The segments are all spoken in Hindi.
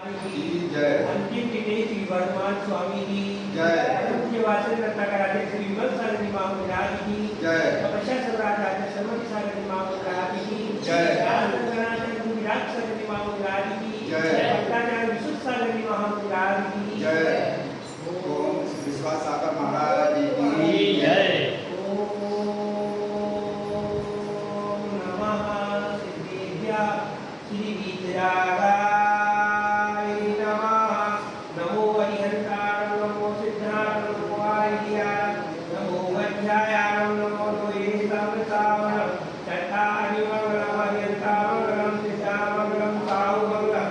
की जय। अंतिम तिथि श्री वर्धमान स्वामी की जय। पूज्य वाचन रत्नाकराचे श्री विमल सागर महाराज की जय। तपस्या स्वराजाचे श्रीमती सागर महाराज की जय। ज्ञानगणाचे विराट सागर महाराज की जय। भक्ताचार्य विशुद्ध सागर महाराज की जय। ओम विश्वास सागर महाराज की जय। ओम नमः सिद्धेभ्यः श्री विद्यागाय नमः। नमो हरिहंताय नमो सिद्धाय नमो आर्याय नमो वज्राय नमो द्वैतामृताय चट्टारि मंगलम हरिहंताय मंगलम सिद्धाय मंगलम साहु मंगलम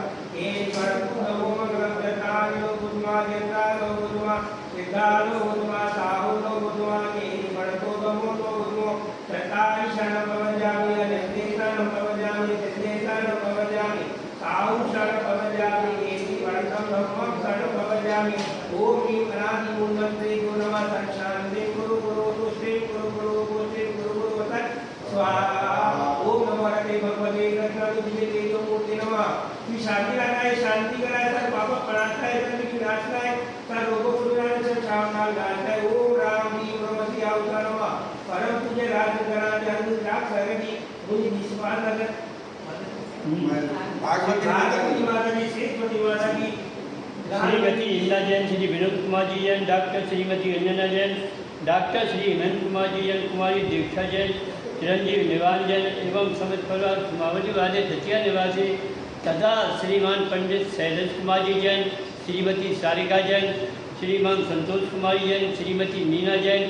ईश्वर नमो मंगलम चट्टारि बुद्धमार्यंताय बुद्धमा सिद्धाय बुद्धमा साहु बुद्धमा ईश्वर नमो बुद्धमा चट्टारि शरण पवजामि अनंते शरण पवजामि सिद्धे शरण पवजामि साहु शरण पवजामि एति वर्तम धम्मं शरण पवजामि। ओम ह्रीं अनादि मूलम श्री गुरु नमः शांति गुरु गुरु तुष्टि गुरु गुरु पुष्टि गुरु गुरु वतन स्वाहा। ओम नमो हरे भगवते रत्नावली तेजो मूर्ति नमः। श्री शांति लाए शांति कराए सर पाप प्रणाशा है सर विनाश कराए सर रोगों को दूर से शांति लाए। ओम राम जी ब्रह्मसी अवतार नमः। परम पूज्य राजगणाधि अनुराग सरगी मुनि निष्पाल नगर भागवती माता जी शेषवती माता की श्रीमती इंदिरा जैन, श्री विनोद कुमार जी जैन, डॉक्टर श्रीमती अंजना जैन, डॉक्टर श्री हेमंत कुमार जी जैन, कुमारी दीक्षा जैन, चिरंजीव निवान जैन एवं समित परिवार कुमावती वाले तचिया निवासी तथा श्रीमान पंडित शैलेश कुमार जी जैन, श्रीमती सारिका जैन, श्रीमान संतोष कुमारी जैन, श्रीमती मीना जैन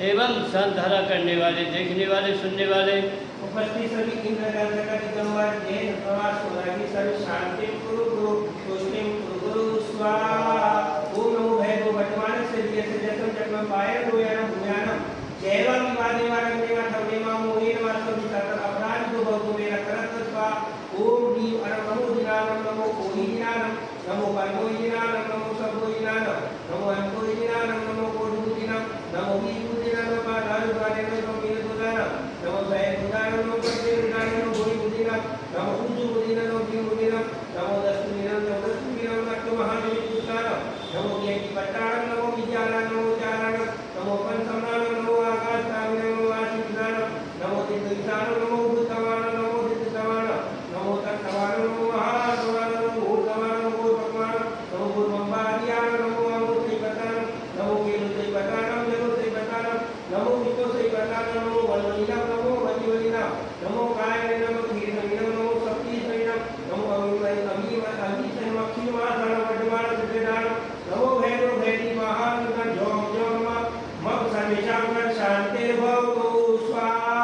एवं संतधारा करने वाले, देखने वाले, सुनने वाले उपस्थित सभी इंद्र दिगंबर जैन प्रवास सोनागी सर्व शांति गुरु गुरु तुष्टि गुरु गुरु स्वाहा। ओम नमो भैरव वर्तमान से जैसे जैसे जन्म पाए रोयानम भूयानम जैवा विवाद निवारण देवा धर्मेमा मोहे नमः वितरण अपराध दो बहु मेरा करत स्वाहा। ओम ह्रीं अरम नमो दिनानम नमो कोहि दिनानम नमो परमो दिनानम नमो सबो दिनानम नमो अंतो दिनानम नमो कोटि दिनानम नमो विभु दिनानम पादारु गाने नमो मीर दुदानम नमो जय दुदानम नमो पते दुदानम नमो गोहि बुदिनम नमो उजु बुदिनम नमो दी बुदिनम नमो दस्तु दिनम नमो दस्तु दिनम नमो महादेव दुदानम नमो ज्ञानी पट्टानम नमो विज्ञानम नमो जानानम नमो पंचमनाम नमो आकाश कामिनम नमो आशिषानम नमो दिव्यसानम नमो भूतवानम नमो दिव्यसवानम नमो तत्सवानम नमो महासवानम नमो भूतवानम नमो भगवानम नमो भूतम्बादियानम नमो अमृतैवतानम नमो केलुतैवतानम जगुतैवतानम नमो वित्तोतैवतानम नमो वल्लीनम नमो वल्लीवलिनम नमो कायनम नमो धीरनम नमो शक्तिसैनम नमो अमीसैनम अक्षिमासनम वज्रमानम सिद्धदानम नमो भैरव भैरी महानुगण जोम जोम मग सर्वेशां शांतिर्भवतु स्वाहा।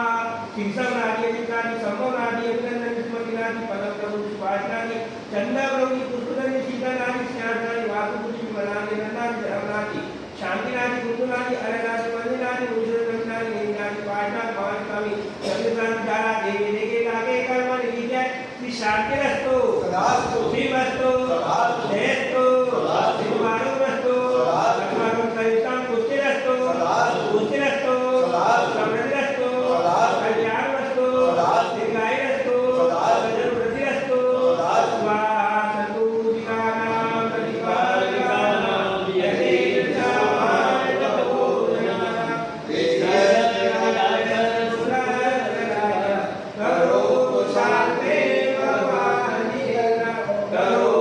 शीर्षम नारी अधिकारी संभव नारी अभिनंदन स्मृति नारी पदम प्रभु सुभाष नारी चंदा प्रभु पुष्पधनी सीता नारी श्याम नारी वासुपुत्री मनाली नंदारी धर्म नारी शांति नारी गुरु नारी अरे नारी मंदिर नारी मुझे नारी नील नारी पाटना पावन स्वामी चंद्रकांत जारा देवी देगे लागे कर्म निधि जय श्री शांति रस्तो सदास्तु श्री वस्तो सदास्तु जयस्तो शिवमानो रस्तो लक्ष्मण सहितां पुष्टि रस्तो पुष्टि रस्तो समृद्धि रस्तो कल्याण रस्तो दीर्घायु रस्तो गजर वृद्धि रस्तो स्वाहा संतु दिगानां प्रतिपादिकानां यदि चामाय तपोधनानां करो शांति भगवान करो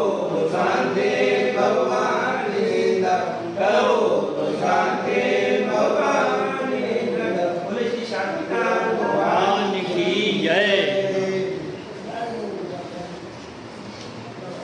शांति भगवान करो